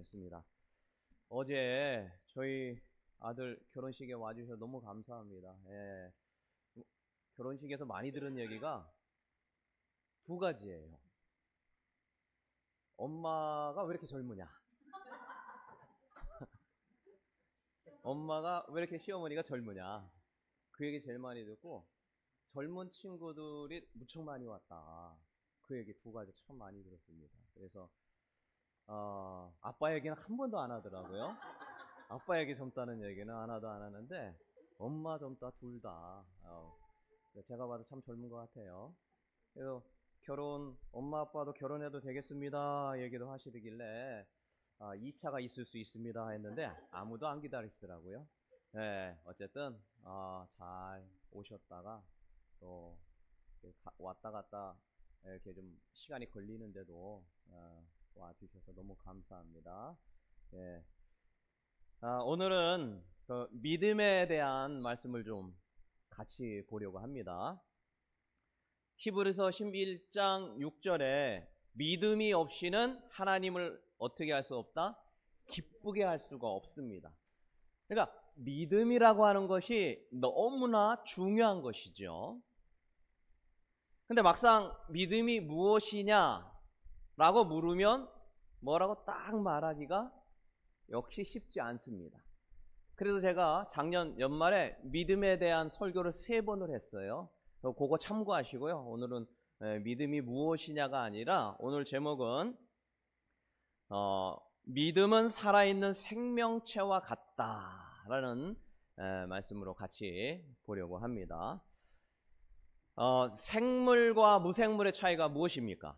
하겠습니다. 어제 저희 아들 결혼식에 와주셔서 너무 감사합니다. 예. 결혼식에서 많이 들은 얘기가 두 가지예요. 엄마가 왜 이렇게 젊으냐? 엄마가 왜 이렇게 시어머니가 젊으냐? 그 얘기 제일 많이 듣고, 젊은 친구들이 무척 많이 왔다. 그 얘기 두 가지 참 많이 들었습니다. 그래서 아빠 얘기는 한 번도 안 하더라고요. 아빠 얘기 젊다는 얘기는 하나도 안 하는데 엄마 젊다 둘 다. 제가 봐도 참 젊은 것 같아요. 그래서 엄마 아빠도 결혼해도 되겠습니다 얘기도 하시길래 2차가 있을 수 있습니다 했는데 아무도 안 기다리시더라고요. 네, 어쨌든 잘 오셨다가 또 왔다 갔다 이렇게 좀 시간이 걸리는데도 와주셔서 너무 감사합니다. 예. 오늘은 그 믿음에 대한 말씀을 좀 같이 보려고 합니다. 히브리서 11장 6절에 믿음이 없이는 하나님을 어떻게 할 수 없다? 기쁘게 할 수가 없습니다. 그러니까 믿음이라고 하는 것이 너무나 중요한 것이죠. 근데 막상 믿음이 무엇이냐 라고 물으면 뭐라고 딱 말하기가 역시 쉽지 않습니다. 그래서 제가 작년 연말에 믿음에 대한 설교를 3번을 했어요. 그거 참고하시고요. 오늘은 믿음이 무엇이냐가 아니라 오늘 제목은 믿음은 살아있는 생명체와 같다라는 말씀으로 같이 보려고 합니다. 생물과 무생물의 차이가 무엇입니까?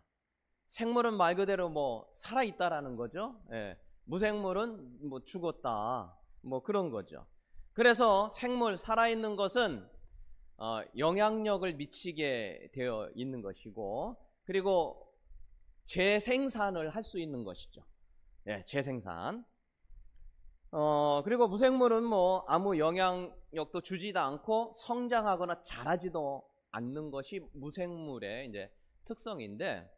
생물은 말 그대로 뭐 살아있다라는 거죠. 예. 무생물은 뭐 죽었다 뭐 그런 거죠. 그래서 생물 살아있는 것은 영향력을 미치게 되어 있는 것이고, 그리고 재생산을 할 수 있는 것이죠. 예, 재생산. 그리고 무생물은 뭐 아무 영향력도 주지도 않고 성장하거나 자라지도 않는 것이 무생물의 이제 특성인데,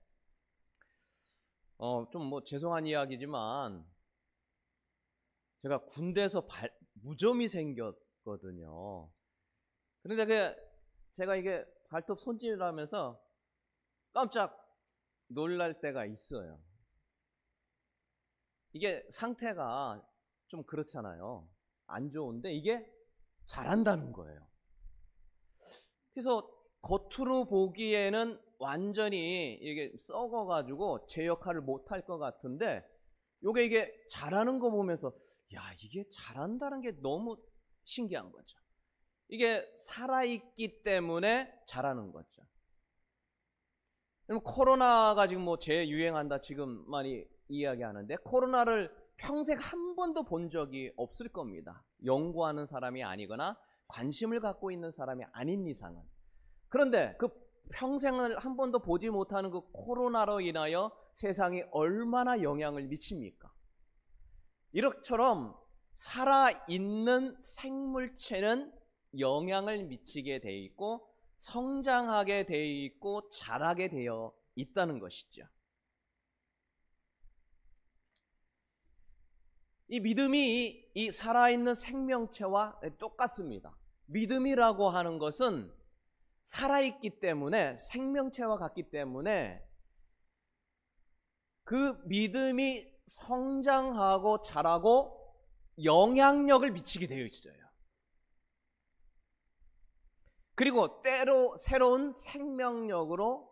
좀 뭐 죄송한 이야기지만 제가 군대에서 무좀이 생겼거든요. 그런데 제가 이게 발톱 손질을 하면서 깜짝 놀랄 때가 있어요. 이게 상태가 좀 그렇잖아요. 안 좋은데 이게 자란다는 거예요. 그래서 겉으로 보기에는 완전히 이게 썩어가지고 제 역할을 못할 것 같은데 이게 자라는 거 보면서 야, 이게 자란다는 게 너무 신기한 거죠. 이게 살아있기 때문에 자라는 거죠. 코로나가 지금 뭐 재유행한다 지금 많이 이야기하는데 코로나를 평생 한 번도 본 적이 없을 겁니다. 연구하는 사람이 아니거나 관심을 갖고 있는 사람이 아닌 이상은. 그런데 그 평생을 한 번도 보지 못하는 그 코로나로 인하여 세상에 얼마나 영향을 미칩니까? 이렇처럼 살아있는 생물체는 영향을 미치게 돼 있고 성장하게 돼 있고 자라게 되어 있다는 것이죠. 이 믿음이 이 살아있는 생명체와 똑같습니다. 믿음이라고 하는 것은 살아있기 때문에 생명체와 같기 때문에 그 믿음이 성장하고 자라고 영향력을 미치게 되어 있어요. 그리고 때로 새로운 생명력으로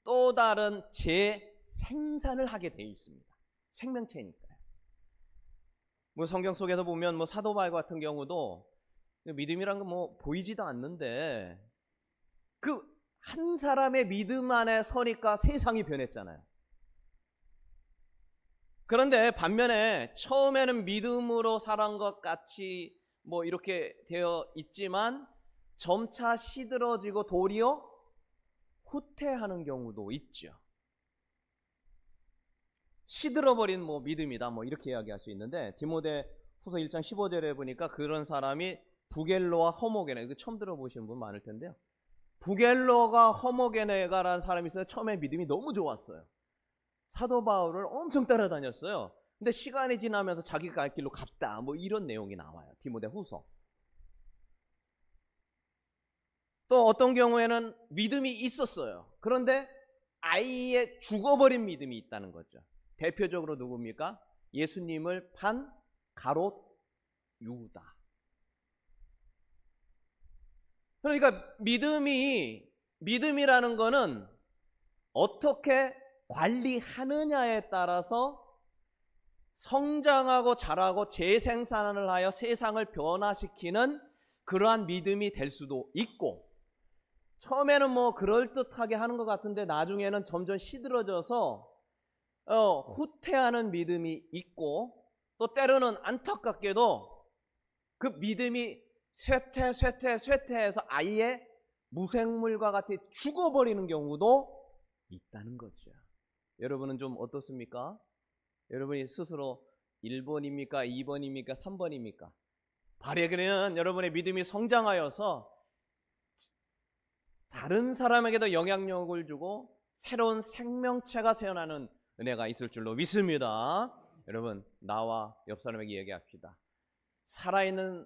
또 다른 재생산을 하게 되어 있습니다. 생명체니까요. 뭐 성경 속에서 보면 뭐 사도 바울 같은 경우도 믿음이란 건 뭐 보이지도 않는데 그 한 사람의 믿음 안에 서니까 세상이 변했잖아요. 그런데 반면에 처음에는 믿음으로 살아온 것 같이 뭐 이렇게 되어 있지만 점차 시들어지고 도리어 후퇴하는 경우도 있죠. 시들어버린 뭐 믿음이다 뭐 이렇게 이야기할 수 있는데 디모데 후서 1장 15절에 보니까 그런 사람이 부겔로와 허모게네, 이거 처음 들어보시는 분 많을 텐데요. 부겔로가 허모게네가라는 사람이 있어요. 처음에 믿음이 너무 좋았어요. 사도 바울을 엄청 따라다녔어요. 근데 시간이 지나면서 자기가 갈 길로 갔다. 뭐 이런 내용이 나와요. 디모데후서. 또 어떤 경우에는 믿음이 있었어요. 그런데 아예 죽어버린 믿음이 있다는 거죠. 대표적으로 누굽니까? 예수님을 판 가롯 유다. 그러니까 믿음이라는 거는 어떻게 관리하느냐에 따라서 성장하고 자라고 재생산을 하여 세상을 변화시키는 그러한 믿음이 될 수도 있고, 처음에는 뭐 그럴듯하게 하는 것 같은데 나중에는 점점 시들어져서 후퇴하는 믿음이 있고, 또 때로는 안타깝게도 그 믿음이 쇠퇴해서 아예 무생물과 같이 죽어버리는 경우도 있다는 거죠. 여러분은 좀 어떻습니까? 여러분이 스스로 1번입니까? 2번입니까? 3번입니까? 바라기는 여러분의 믿음이 성장하여서 다른 사람에게도 영향력을 주고 새로운 생명체가 태어나는 은혜가 있을 줄로 믿습니다. 여러분, 나와 옆 사람에게 얘기합시다. 살아있는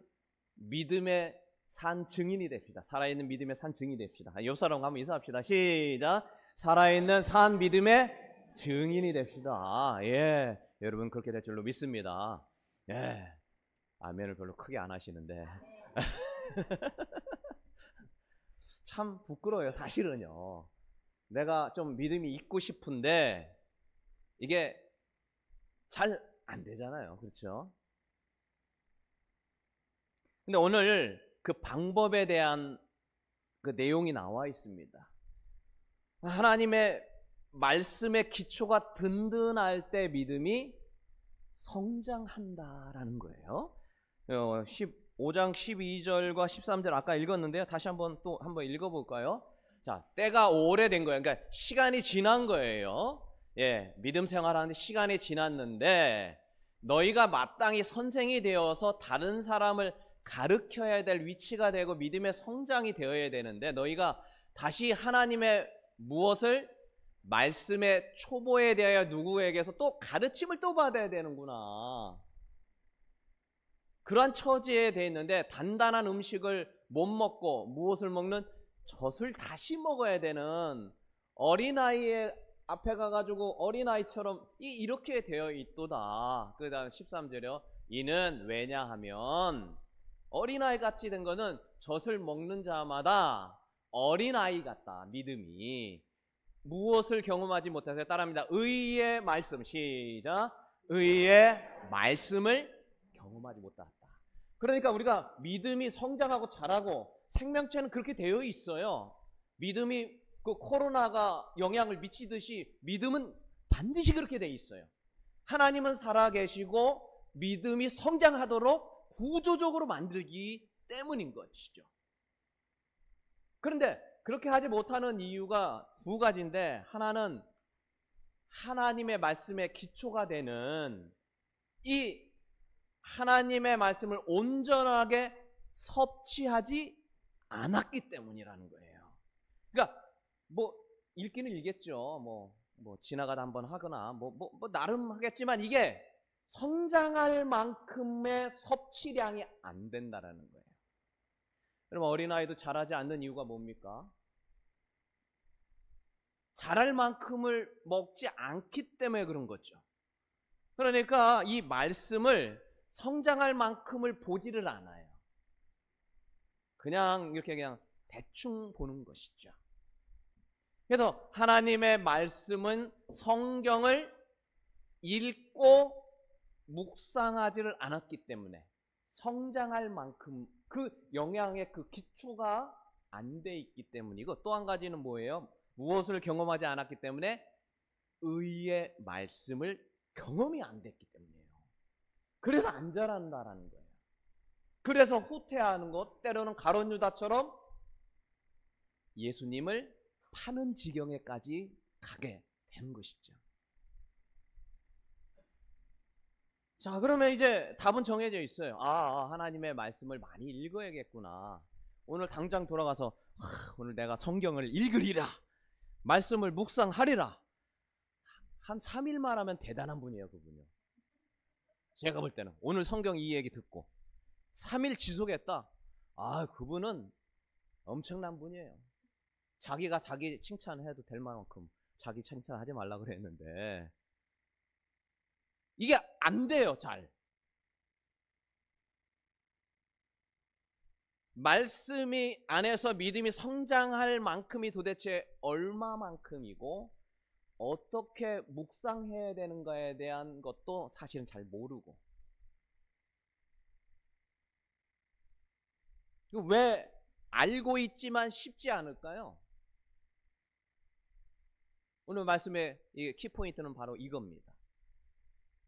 믿음의 산 증인이 됩시다. 살아있는 믿음의 산 증인이 됩시다. 옆 사람과 한번 인사합시다. 시작. 살아있는 산 믿음의 증인이 됩시다. 예, 여러분 그렇게 될 줄로 믿습니다. 예, 아멘을 별로 크게 안 하시는데 참 부끄러워요. 사실은요, 내가 좀 믿음이 있고 싶은데 이게 잘 안 되잖아요. 그렇죠? 근데 오늘 그 방법에 대한 그 내용이 나와 있습니다. 하나님의 말씀의 기초가 든든할 때 믿음이 성장한다라는 거예요. 15장 12절과 13절 아까 읽었는데요. 다시 한번 읽어볼까요? 자, 때가 오래된 거예요. 그러니까 시간이 지난 거예요. 예, 믿음 생활하는데 시간이 지났는데 너희가 마땅히 선생이 되어서 다른 사람을 가르쳐야 될 위치가 되고 믿음의 성장이 되어야 되는데, 너희가 다시 하나님의 무엇을 말씀의 초보에 대하여 누구에게서 또 가르침을 또 받아야 되는구나. 그러한 처지에 되어 있는데 단단한 음식을 못 먹고 무엇을 먹는 젖을 다시 먹어야 되는 어린아이의 앞에 가가지고 어린아이처럼 이렇게 되어 있도다. 그 다음 13절이요. 이는 왜냐하면 어린아이 같이 된 거는 젖을 먹는 자마다 어린아이 같다. 믿음이 무엇을 경험하지 못해서 따라합니다. 의의 말씀. 시작. 의의 말씀을 경험하지 못했다. 그러니까 우리가 믿음이 성장하고 자라고 생명체는 그렇게 되어 있어요. 믿음이 그 코로나가 영향을 미치듯이 믿음은 반드시 그렇게 되어 있어요. 하나님은 살아계시고 믿음이 성장하도록 구조적으로 만들기 때문인 것이죠. 그런데 그렇게 하지 못하는 이유가 두 가지인데, 하나는 하나님의 말씀의 기초가 되는 이 하나님의 말씀을 온전하게 섭취하지 않았기 때문이라는 거예요. 그러니까 뭐 읽기는 읽겠죠. 뭐 지나가다 한번 하거나 뭐 나름 하겠지만 이게 성장할 만큼의 섭취량이 안 된다라는 거예요. 여러분, 어린아이도 자라지 않는 이유가 뭡니까? 자랄 만큼을 먹지 않기 때문에 그런 거죠. 그러니까 이 말씀을 성장할 만큼을 보지를 않아요. 그냥 이렇게 그냥 대충 보는 것이죠. 그래서 하나님의 말씀은 성경을 읽고 묵상하지를 않았기 때문에 성장할 만큼 그 영향의 그 기초가 안 돼 있기 때문이고, 또 한 가지는 뭐예요? 무엇을 경험하지 않았기 때문에 의의 말씀을 경험이 안 됐기 때문이에요. 그래서 안 자란다라는 거예요. 그래서 후퇴하는 것, 때로는 가룟 유다처럼 예수님을 파는 지경에까지 가게 되는 것이죠. 자, 그러면 이제 답은 정해져 있어요. 하나님의 말씀을 많이 읽어야겠구나. 오늘 당장 돌아가서 오늘 내가 성경을 읽으리라, 말씀을 묵상하리라. 한 3일만 하면 대단한 분이에요, 그분요. 제가 볼 때는 오늘 성경 이 얘기 듣고 3일 지속했다. 아, 그분은 엄청난 분이에요. 자기가 자기 칭찬해도 될 만큼 자기 칭찬하지 말라 그랬는데 이게 안 돼요. 잘 말씀이 안에서 믿음이 성장할 만큼이 도대체 얼마만큼이고 어떻게 묵상해야 되는가에 대한 것도 사실은 잘 모르고, 왜 알고 있지만 쉽지 않을까요? 오늘 말씀의 키포인트는 바로 이겁니다.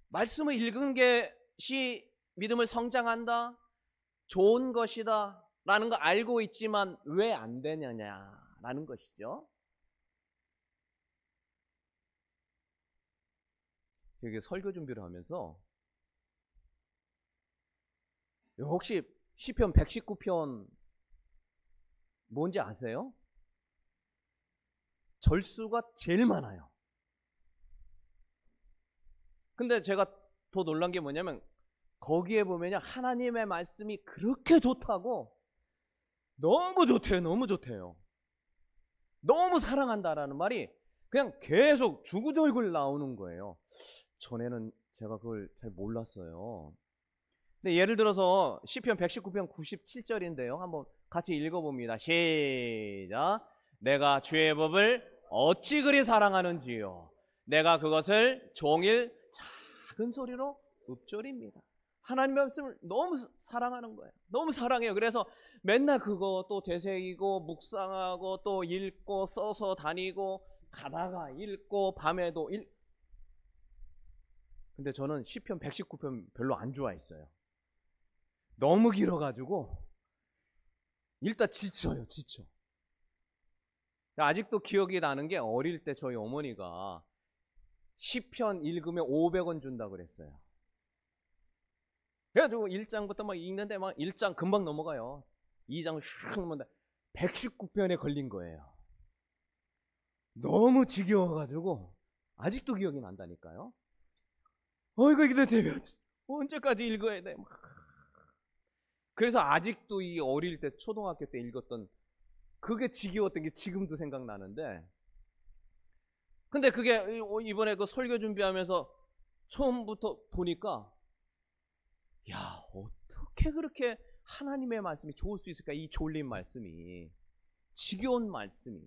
말씀을 읽은 것이 믿음을 성장한다, 좋은 것이다 라는 거 알고 있지만 왜 안 되느냐라는 것이죠. 여기 설교 준비를 하면서 혹시 시편 119편 뭔지 아세요? 절수가 제일 많아요. 근데 제가 더 놀란 게 뭐냐면 거기에 보면 하나님의 말씀이 그렇게 좋다고, 너무 좋대요. 너무 좋대요. 너무 사랑한다라는 말이 그냥 계속 주구절굴 나오는 거예요. 전에는 제가 그걸 잘 몰랐어요. 근데 예를 들어서 시편 119편 97절인데요. 한번 같이 읽어봅니다. 시작. 내가 주의 법을 어찌 그리 사랑하는지요. 내가 그것을 종일 작은 소리로 읊조립니다. 하나님의 말씀을 너무 사랑하는 거예요. 너무 사랑해요. 그래서 맨날 그거 또 되새기고 묵상하고 또 읽고 써서 다니고 가다가 읽고 밤에도 근데 저는 시편 119편 별로 안 좋아했어요. 너무 길어가지고 일단 지쳐요. 지쳐. 아직도 기억이 나는 게 어릴 때 저희 어머니가 시편 읽으면 500원 준다고 그랬어요. 그래가지고 1장부터 막 읽는데 막 1장 금방 넘어가요. 2장 샥 넘어가는데 119편에 걸린 거예요. 너무 지겨워가지고 아직도 기억이 난다니까요. 이거 되면 언제까지 읽어야 돼? 그래서 아직도 이 어릴 때 초등학교 때 읽었던 그게 지겨웠던 게 지금도 생각나는데, 근데 그게 이번에 그 설교 준비하면서 처음부터 보니까 야, 어떻게 그렇게 하나님의 말씀이 좋을 수 있을까? 이 졸린 말씀이, 지겨운 말씀이.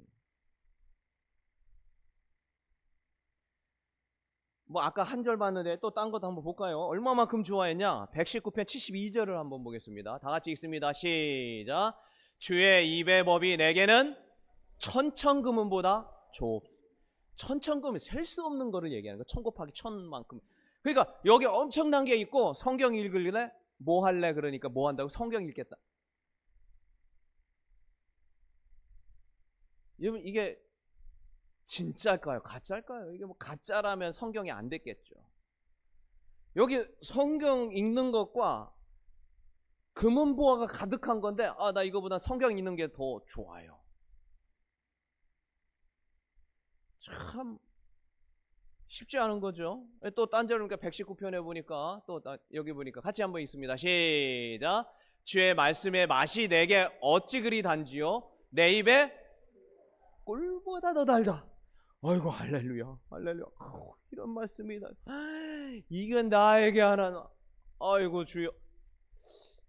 뭐 아까 한 절 봤는데 또 딴 것도 한번 볼까요? 얼마만큼 좋아했냐? 119편 72절을 한번 보겠습니다. 다 같이 읽습니다. 시작. 주의 입의 법이 내게는 천천금은보다 좋. 천천금은 셀 수 없는 거를 얘기하는 거. 1000 곱하기 1000만큼. 그러니까 여기 엄청난 게 있고 성경 읽을래? 뭐 할래? 그러니까 뭐 한다고? 성경 읽겠다. 여러분 이게 진짜일까요? 가짜일까요? 이게 뭐 가짜라면 성경이 안 됐겠죠. 여기 성경 읽는 것과 금은보화가 가득한 건데 나 이거보다 성경 읽는 게 더 좋아요. 참 쉽지 않은 거죠. 또 딴 절 보니까 119편에 보니까 또 여기 보니까 같이 한번 읽습니다. 시작. 주의 말씀의 맛이 내게 어찌 그리 단지요? 내 입에 꿀보다 더 달다. 아이고 할렐루야 할렐루야. 이런 말씀이다. 이건 나에게 하나. 아이고 주여.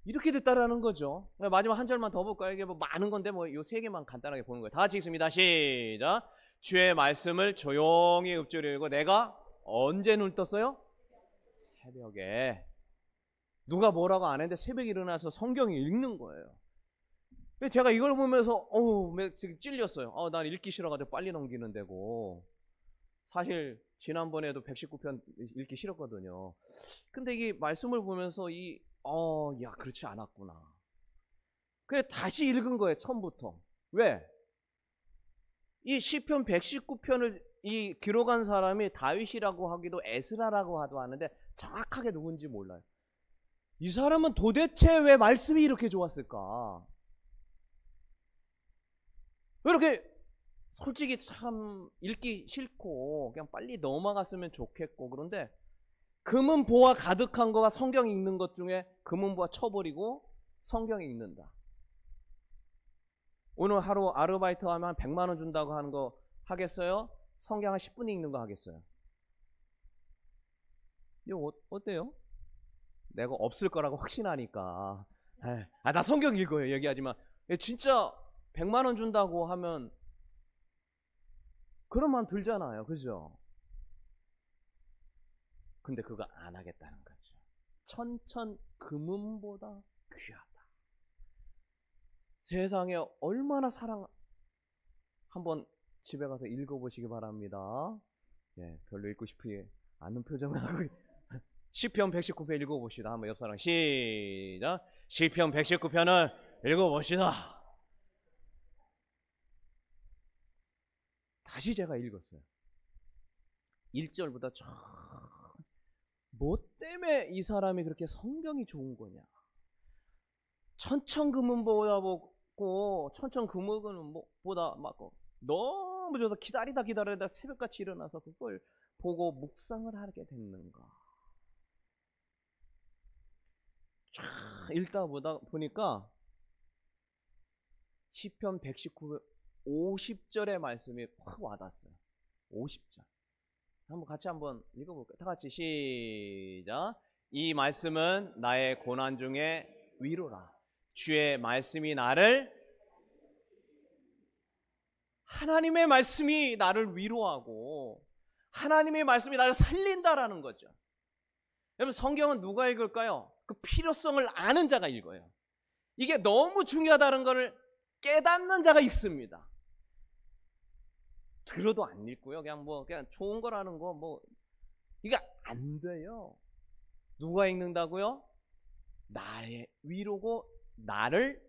이렇게 됐다라는 거죠. 마지막 한 절만 더 볼까요? 이게 뭐 많은 건데 뭐 요 세 개만 간단하게 보는 거예요. 다 같이 읽습니다. 시작. 주의 말씀을 조용히 읊조리고 내가 언제 눈을 떴어요? 새벽에. 누가 뭐라고 안 했는데 새벽에 일어나서 성경을 읽는 거예요. 제가 이걸 보면서 찔렸어요. 난 읽기 싫어가지고 빨리 넘기는 데고, 사실 지난번에도 119편 읽기 싫었거든요. 근데 이 말씀을 보면서 야 그렇지 않았구나. 그래 다시 읽은 거예요. 처음부터. 왜? 이 시편 119편을 이 기록한 사람이 다윗이라고 하기도 에스라라고 하는데 정확하게 누군지 몰라요. 이 사람은 도대체 왜 말씀이 이렇게 좋았을까? 이렇게 솔직히 참 읽기 싫고 그냥 빨리 넘어갔으면 좋겠고, 그런데 금은보화 가득한 거가 성경 읽는 것 중에 금은보화 쳐버리고 성경 읽는다. 오늘 하루 아르바이트 하면 100만 원 준다고 하는 거 하겠어요? 성경 한 10분 읽는 거 하겠어요? 이거 어때요? 내가 없을 거라고 확신하니까. 나 성경 읽어요 얘기하지만 진짜 100만 원 준다고 하면 그런 마음 들잖아요. 그죠? 근데 그거 안 하겠다는 거죠. 천천 금은보다 귀하다. 세상에 얼마나 사랑, 한번 집에 가서 읽어보시기 바랍니다. 별로 읽고 싶지 않은 표정을 하고 시편 119편 읽어봅시다. 한번 옆사람 시작. 시편 119편을 읽어봅시다. 다시 제가 읽었어요. 1절보다 뭐 때문에 이 사람이 그렇게 성경이 좋은 거냐. 천천금은보다 보고 천천금은보다 막 너무 좋아서 기다리다 새벽같이 일어나서 그걸 보고 묵상을 하게 됐는가. 읽다 보니까 시편 119편 50절의 말씀이 확 와닿았어요. 50절. 같이 한번 읽어볼까요? 다 같이 시작. 이 말씀은 나의 고난 중에 위로라. 주의 말씀이 하나님의 말씀이 나를 위로하고 하나님의 말씀이 나를 살린다라는 거죠. 여러분, 성경은 누가 읽을까요? 그 필요성을 아는 자가 읽어요. 이게 너무 중요하다는 것을 깨닫는 자가 읽습니다. 들어도 안 읽고요. 그냥 좋은 거라는 거 이게 안 돼요. 누가 읽는다고요? 나의 위로고 나를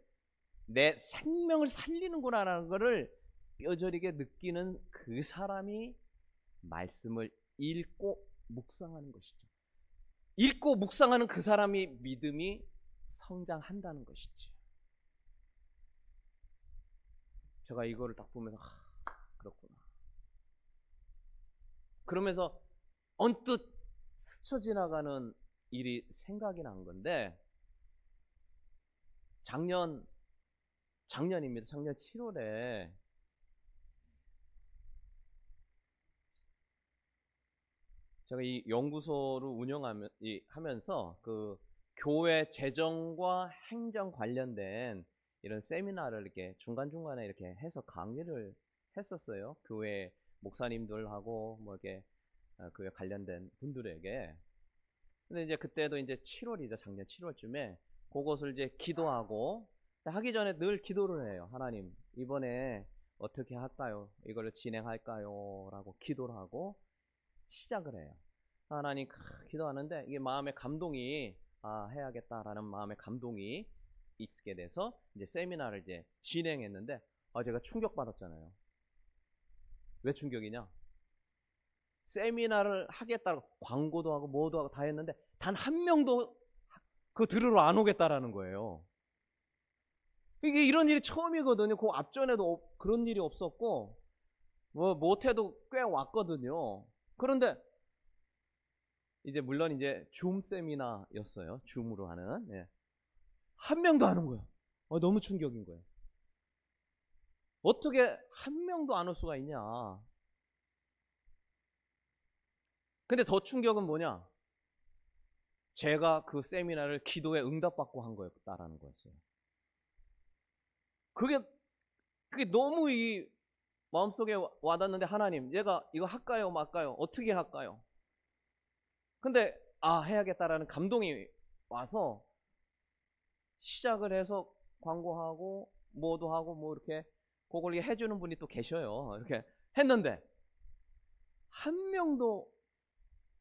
내 생명을 살리는구나라는 것을 뼈저리게 느끼는 그 사람이 말씀을 읽고 묵상하는 것이죠. 읽고 묵상하는 그 사람이 믿음이 성장한다는 것이죠. 제가 이거를 딱 보면서 그렇구나. 그러면서 언뜻 스쳐 지나가는 일이 생각이 난 건데 작년입니다. 작년 7월에 제가 이 연구소를 운영하면서 그 교회 재정과 행정 관련된 이런 세미나를 이렇게 중간중간에 이렇게 해서 강의를 했었어요. 교회 목사님들하고 이렇게 그에 관련된 분들에게. 근데 이제 그때도 이제 7월이죠. 작년 7월쯤에 그것을 이제 기도하고 하기 전에 늘 기도를 해요. 하나님, 이번에 어떻게 할까요? 이거를 진행할까요? 라고 기도를 하고 시작을 해요. 하나님 기도하는데 이게 마음의 감동이 해야겠다라는 마음의 감동이 있게 돼서 이제 세미나를 이제 진행했는데 제가 충격받았잖아요. 왜 충격이냐? 세미나를 하겠다고 광고도 하고 뭐도 하고 다 했는데 단 한 명도 그거 들으러 안 오겠다라는 거예요. 이게 이런 일이 처음이거든요. 그 앞전에도 그런 일이 없었고 못해도 꽤 왔거든요. 그런데 이제 물론 이제 줌 세미나였어요. 줌으로 하는. 한 명도 안 온 거예요. 너무 충격인 거예요. 어떻게 한 명도 안 올 수가 있냐. 근데 더 충격은 뭐냐? 제가 그 세미나를 기도에 응답받고 한 거였다라는 거였어요. 그게 너무 이 마음속에 와닿는데, 하나님, 얘가 이거 할까요 말까요? 어떻게 할까요? 근데 해야겠다라는 감동이 와서 시작을 해서 광고하고 뭐도 하고 이렇게 그걸 해주는 분이 또 계셔요. 이렇게 했는데 한 명도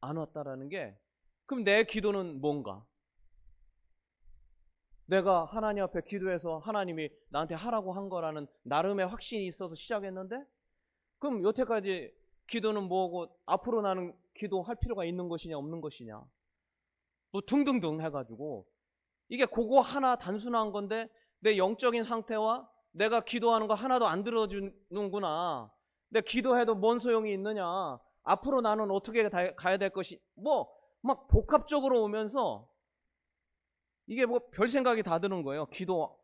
안 왔다라는 게, 그럼 내 기도는 뭔가? 내가 하나님 앞에 기도해서 하나님이 나한테 하라고 한 거라는 나름의 확신이 있어서 시작했는데, 그럼 여태까지 기도는 뭐고 앞으로 나는 기도할 필요가 있는 것이냐 없는 것이냐 등등등 해가지고, 이게 그거 하나 단순한 건데 내 영적인 상태와 내가 기도하는 거 하나도 안 들어주는구나, 내 기도해도 뭔 소용이 있느냐, 앞으로 나는 어떻게 가야 될 것이, 막 복합적으로 오면서 이게 뭐 별 생각이 다 드는 거예요. 기도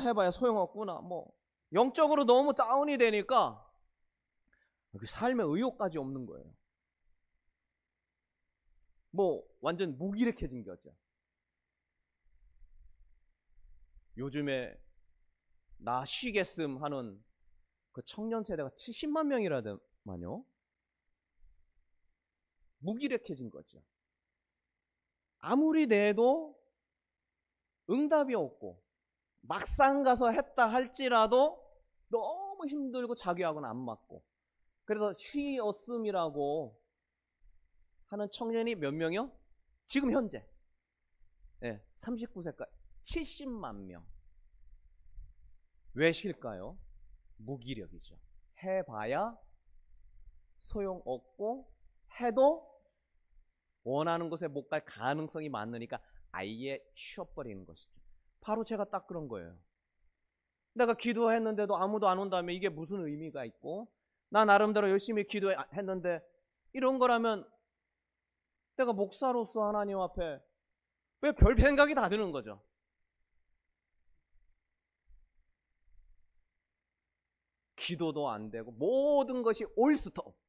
해봐야 소용없구나. 뭐 영적으로 너무 다운이 되니까 삶의 의욕까지 없는 거예요. 뭐 완전 무기력해진 거죠. 요즘에 나 쉬겠음 하는 그 청년 세대가 70만 명이라더만요. 무기력해진 거죠. 아무리 내도 응답이 없고 막상 가서 했다 할지라도 너무 힘들고 자기하고는 안 맞고, 그래서 쉬었음이라고 하는 청년이 몇 명이요? 지금 현재 39세까지 70만 명. 왜 쉴까요? 무기력이죠. 해봐야 소용없고 해도 원하는 곳에 못 갈 가능성이 많으니까 아예 쉬어버리는 것이죠. 바로 제가 딱 그런 거예요. 내가 기도했는데도 아무도 안 온다면 이게 무슨 의미가 있고, 나 나름대로 열심히 기도했는데 이런 거라면 내가 목사로서 하나님 앞에 왜 별 생각이 다 드는 거죠. 기도도 안 되고 모든 것이 올스톱.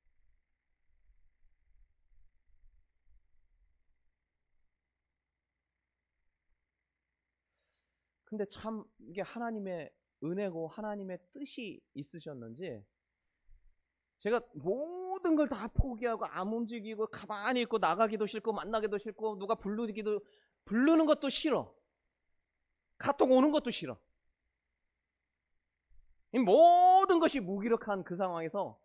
근데 참 이게 하나님의 은혜고 하나님의 뜻이 있으셨는지 제가 모든 걸 다 포기하고 안 움직이고 가만히 있고 나가기도 싫고 만나기도 싫고 누가 부르는 것도 싫어. 카톡 오는 것도 싫어. 이 모든 것이 무기력한 그 상황에서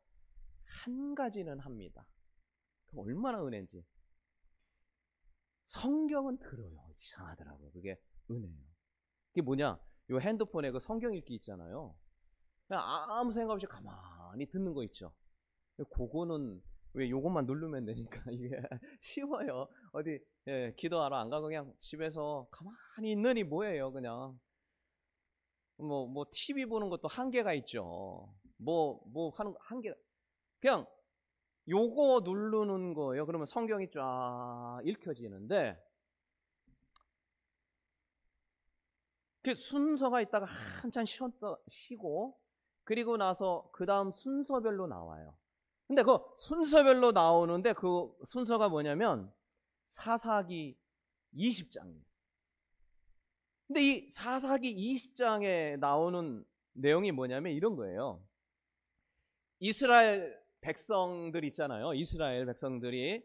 한 가지는 합니다. 얼마나 은혜인지. 성경은 들어요. 이상하더라고요. 그게 은혜예요. 그게 뭐냐? 요 핸드폰에 그 성경 읽기 있잖아요. 그냥 아무 생각 없이 가만히 듣는 거 있죠. 그거는 왜 요것만 누르면 되니까 이게 쉬워요. 어디 기도하러 안 가고 그냥 집에서 가만히 있느니 뭐예요, 그냥. 뭐 TV 보는 것도 한계가 있죠. 뭐 하는 한계. 그냥 요거 누르는 거예요. 그러면 성경이 쫙 읽혀지는데 그 순서가 있다가 한참 쉬고 그리고 나서 그 다음 순서별로 나와요. 근데 그 순서별로 나오는데 그 순서가 뭐냐면 사사기 20장입니다. 근데 이 사사기 20장에 나오는 내용이 뭐냐면 이런 거예요. 이스라엘 백성들 있잖아요. 이스라엘 백성들이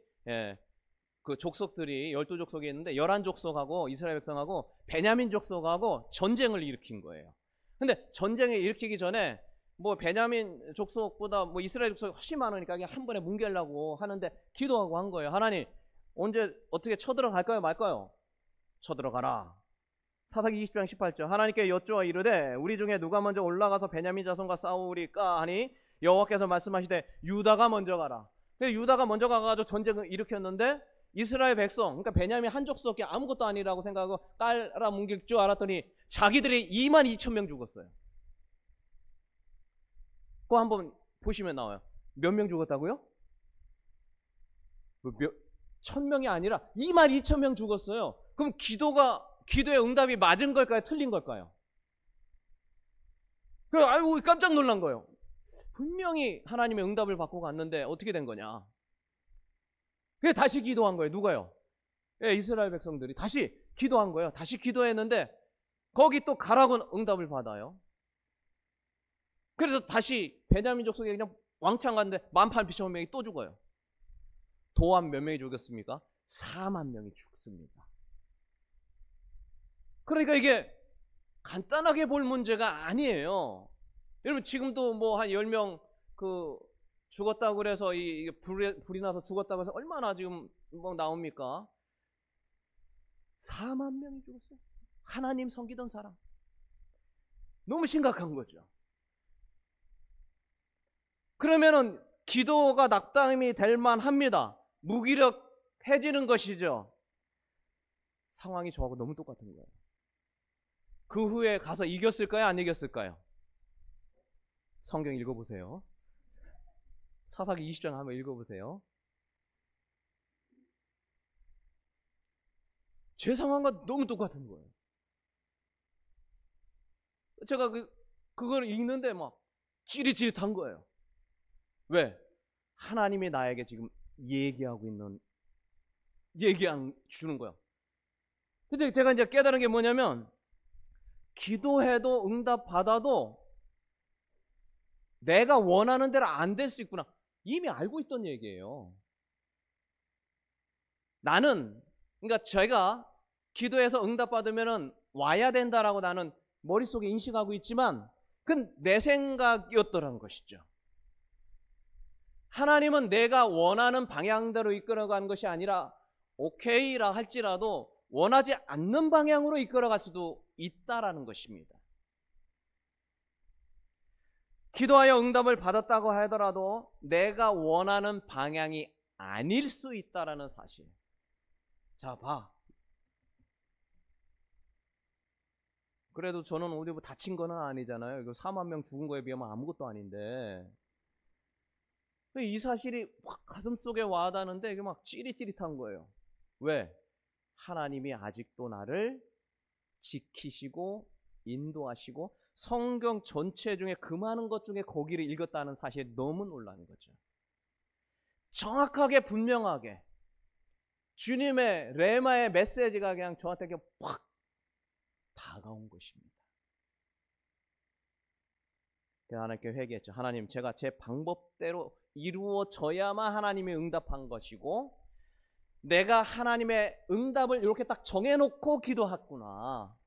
그 족속들이 12족속이 있는데 11족속하고 이스라엘 백성하고 베냐민 족속하고 전쟁을 일으킨 거예요. 근데 전쟁을 일으키기 전에 뭐 베냐민 족속보다 뭐 이스라엘 족속이 훨씬 많으니까 그냥 한 번에 뭉개려고 하는데 기도하고 한 거예요. 하나님 언제 어떻게 쳐들어갈까요 말까요? 쳐들어가라. 사사기 20장 18절 하나님께 여쭈어 이르되 우리 중에 누가 먼저 올라가서 베냐민 자손과 싸우리까 하니 여호와께서 말씀하시되 유다가 먼저 가라. 근데 유다가 먼저 가가지고 전쟁을 일으켰는데 이스라엘 백성, 그러니까 베냐민 한 족속이 아무것도 아니라고 생각하고 깔아 뭉길 줄 알았더니 자기들이 22,000명 죽었어요. 그거 한번 보시면 나와요. 몇 명 죽었다고요? 1,000명이 아니라 22,000명 죽었어요. 그럼 기도의 응답이 맞은 걸까요? 틀린 걸까요? 아이고 깜짝 놀란 거예요. 분명히 하나님의 응답을 받고 갔는데 어떻게 된 거냐? 그래서 다시 기도한 거예요. 누가요? 이스라엘 백성들이 다시 기도한 거예요. 다시 기도했는데 거기 또 가라고 응답을 받아요. 그래서 다시 베냐민 족속에 그냥 왕창 갔는데 18,000명이 또 죽어요. 도합 몇 명이 죽었습니까? 4만 명이 죽습니다. 그러니까 이게 간단하게 볼 문제가 아니에요. 여러분 지금도 뭐 한 10명 죽었다고 그래서 이게 불이 나서 죽었다고 해서 얼마나 지금 뭐 나옵니까? 4만 명이 죽었어요. 하나님 섬기던 사람. 너무 심각한 거죠. 그러면은 기도가 낙담이 될 만합니다. 무기력해지는 것이죠. 상황이 저하고 너무 똑같은 거예요. 그 후에 가서 이겼을까요? 안 이겼을까요? 성경 읽어보세요. 사사기 20장 한번 읽어보세요. 제 상황과 너무 똑같은 거예요. 제가 그걸 읽는데 막 찌릿찌릿한 거예요. 왜? 하나님이 나에게 지금 주는 거야. 근데 제가 이제 깨달은 게 뭐냐면, 기도해도 응답 받아도 내가 원하는 대로 안 될 수 있구나. 이미 알고 있던 얘기예요. 그러니까 제가 기도해서 응답 받으면은 와야 된다라고 나는 머릿속에 인식하고 있지만, 그건 내 생각이었더라는 것이죠. 하나님은 내가 원하는 방향대로 이끌어가는 것이 아니라 오케이라 할지라도 원하지 않는 방향으로 이끌어갈 수도 있다라는 것입니다. 기도하여 응답을 받았다고 하더라도 내가 원하는 방향이 아닐 수 있다라는 사실. 자, 봐. 그래도 저는 어디 뭐 다친 건 아니잖아요. 이거 4만 명 죽은 거에 비하면 아무것도 아닌데. 이 사실이 확 가슴속에 와닿는데 이게 막 찌릿찌릿한 거예요. 왜? 하나님이 아직도 나를 지키시고 인도하시고 성경 전체 중에 그 많은 것 중에 거기를 읽었다는 사실에 너무 놀라는 거죠. 정확하게 분명하게 주님의 레마의 메시지가 그냥 저한테 확 다가온 것입니다. 하나님께 회개했죠. 하나님, 제가 제 방법대로 이루어져야만 하나님이 응답한 것이고 내가 하나님의 응답을 이렇게 딱 정해놓고 기도했구나.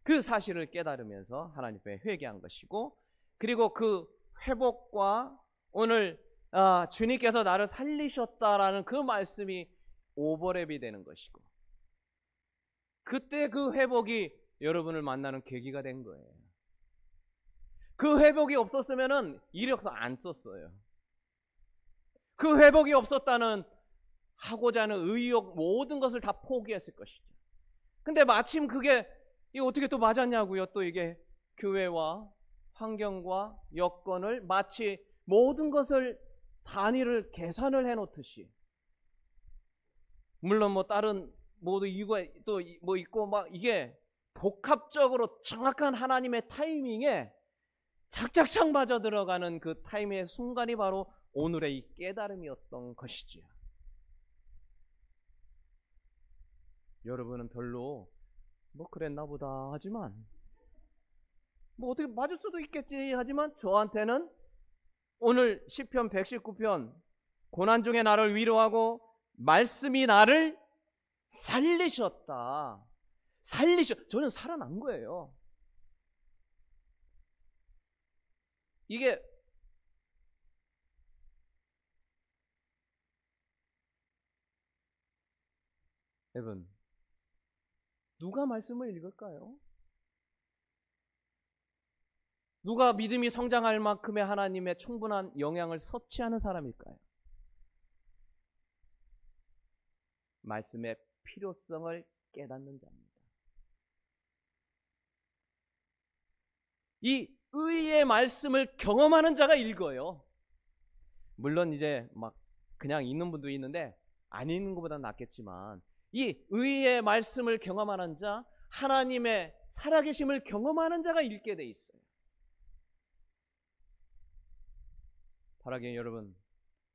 그 사실을 깨달으면서 하나님께 회개한 것이고, 그리고 그 회복과 오늘 주님께서 나를 살리셨다라는 그 말씀이 오버랩이 되는 것이고, 그때 그 회복이 여러분을 만나는 계기가 된 거예요. 그 회복이 없었으면은 이력서 안 썼어요. 그 회복이 없었다는 하고자 하는 의욕 모든 것을 다 포기했을 것이죠. 근데 마침 그게 이거 어떻게 또 맞았냐고요. 또 이게 교회와 환경과 여건을 마치 모든 것을 단위를 계산을 해놓듯이, 물론 뭐 다른 모두 이유가 또 뭐 있고 막 이게 복합적으로 정확한 하나님의 타이밍에 착착착 맞아 들어가는 그 타이밍의 순간이 바로 오늘의 이 깨달음이었던 것이지요. 여러분은 별로 뭐 그랬나 보다 하지만 뭐 어떻게 맞을 수도 있겠지 하지만 저한테는 오늘 시편 119편 고난 중에 나를 위로하고 말씀이 나를 살리셨다. 저는 살아난 거예요. 이게 여러분, 누가 말씀을 읽을까요? 누가 믿음이 성장할 만큼의 하나님의 충분한 영향을 섭취하는 사람일까요? 말씀의 필요성을 깨닫는 자입니다. 이 의의 말씀을 경험하는 자가 읽어요. 물론 이제 막 그냥 읽는 분도 있는데 안 읽는 것보다 낫겠지만, 이 의의 말씀을 경험하는 자, 하나님의 살아계심을 경험하는 자가 읽게 돼 있어요. 바라기는 여러분,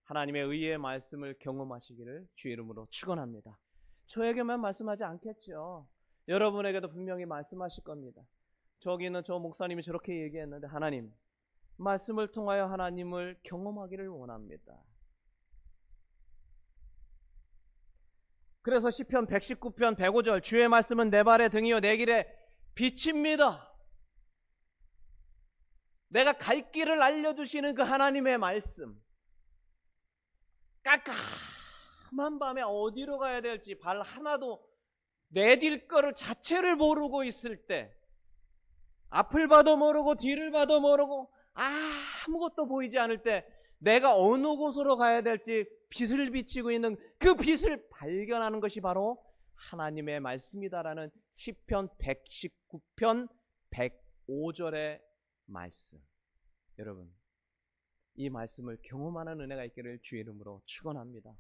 하나님의 의의 말씀을 경험하시기를 주의 이름으로 축원합니다. 저에게만 말씀하지 않겠죠. 여러분에게도 분명히 말씀하실 겁니다. 저기 있는 저 목사님이 저렇게 얘기했는데, 하나님, 말씀을 통하여 하나님을 경험하기를 원합니다. 그래서 시편 119편 105절, 주의 말씀은 내 발의 등이요 내 길에 빛입니다. 내가 갈 길을 알려주시는 그 하나님의 말씀, 깜깜한 밤에 어디로 가야 될지 발 하나도 내딜 거를 자체를 모르고 있을 때, 앞을 봐도 모르고 뒤를 봐도 모르고 아무것도 보이지 않을 때 내가 어느 곳으로 가야 될지 빛을 비치고 있는 그 빛을 발견하는 것이 바로 하나님의 말씀이다라는 시편 119편 105절의 말씀. 여러분, 이 말씀을 경험하는 은혜가 있기를 주의 이름으로 축원합니다.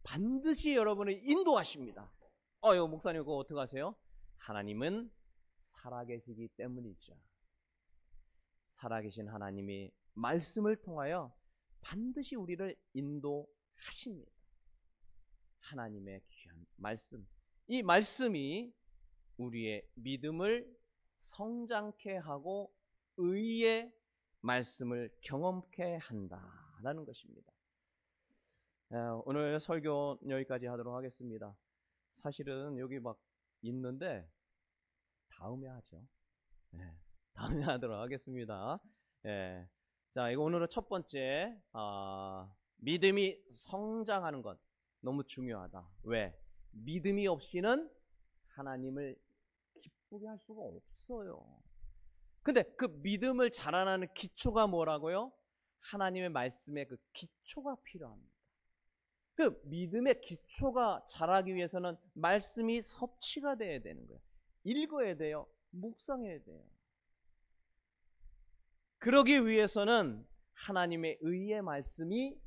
반드시 여러분을 인도하십니다. 이거 목사님 그거 어떻게 하세요? 하나님은 살아계시기 때문이죠. 살아계신 하나님이 말씀을 통하여 반드시 우리를 인도하십니다. 하나님의 귀한 말씀. 이 말씀이 우리의 믿음을 성장케 하고 의의 말씀을 경험케 한다라는 것입니다. 오늘 설교 여기까지 하도록 하겠습니다. 사실은 여기 막 있는데 다음에 하죠. 다음에 하도록 하겠습니다. 자, 이거 오늘의 첫 번째, 믿음이 성장하는 것 너무 중요하다. 왜? 믿음이 없이는 하나님을 기쁘게 할 수가 없어요. 근데 그 믿음을 자라나는 기초가 뭐라고요? 하나님의 말씀에 그 기초가 필요합니다. 그 믿음의 기초가 자라기 위해서는 말씀이 섭취가 돼야 되는 거예요. 읽어야 돼요. 묵상해야 돼요. 그러기 위해서는 하나님의 의의 말씀이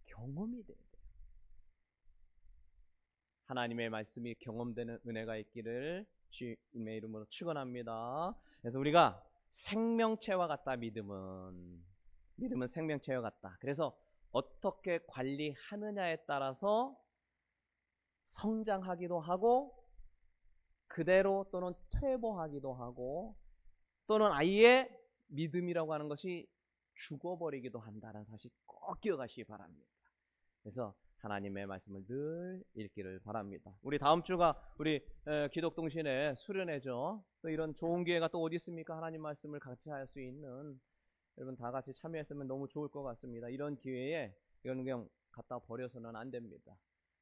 경험이 돼야 돼요. 하나님의 말씀이 경험되는 은혜가 있기를 주님의 이름으로 축원합니다. 그래서 우리가 생명체와 같다. 믿음은 생명체와 같다. 그래서 어떻게 관리하느냐에 따라서 성장하기도 하고 그대로 또는 퇴보하기도 하고 또는 아예 믿음이라고 하는 것이 죽어버리기도 한다는 사실 꼭 기억하시기 바랍니다. 그래서 하나님의 말씀을 늘 읽기를 바랍니다. 우리 다음 주가 우리 기독동신의 수련회죠. 또 이런 좋은 기회가 또 어디 있습니까? 하나님 말씀을 같이 할 수 있는, 여러분 다 같이 참여했으면 너무 좋을 것 같습니다. 이런 기회에 이건 그냥 갖다 버려서는 안 됩니다.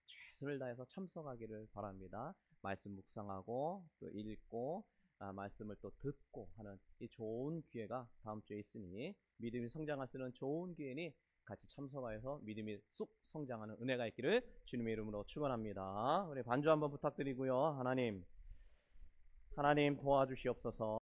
최선을 다해서 참석하기를 바랍니다. 말씀 묵상하고 또 읽고 말씀을 또 듣고 하는 이 좋은 기회가 다음 주에 있으니 믿음이 성장할 수 있는 좋은 기회니 같이 참석하여서 믿음이 쑥 성장하는 은혜가 있기를 주님의 이름으로 축원합니다. 우리 반주 한번 부탁드리고요. 하나님 도와주시옵소서.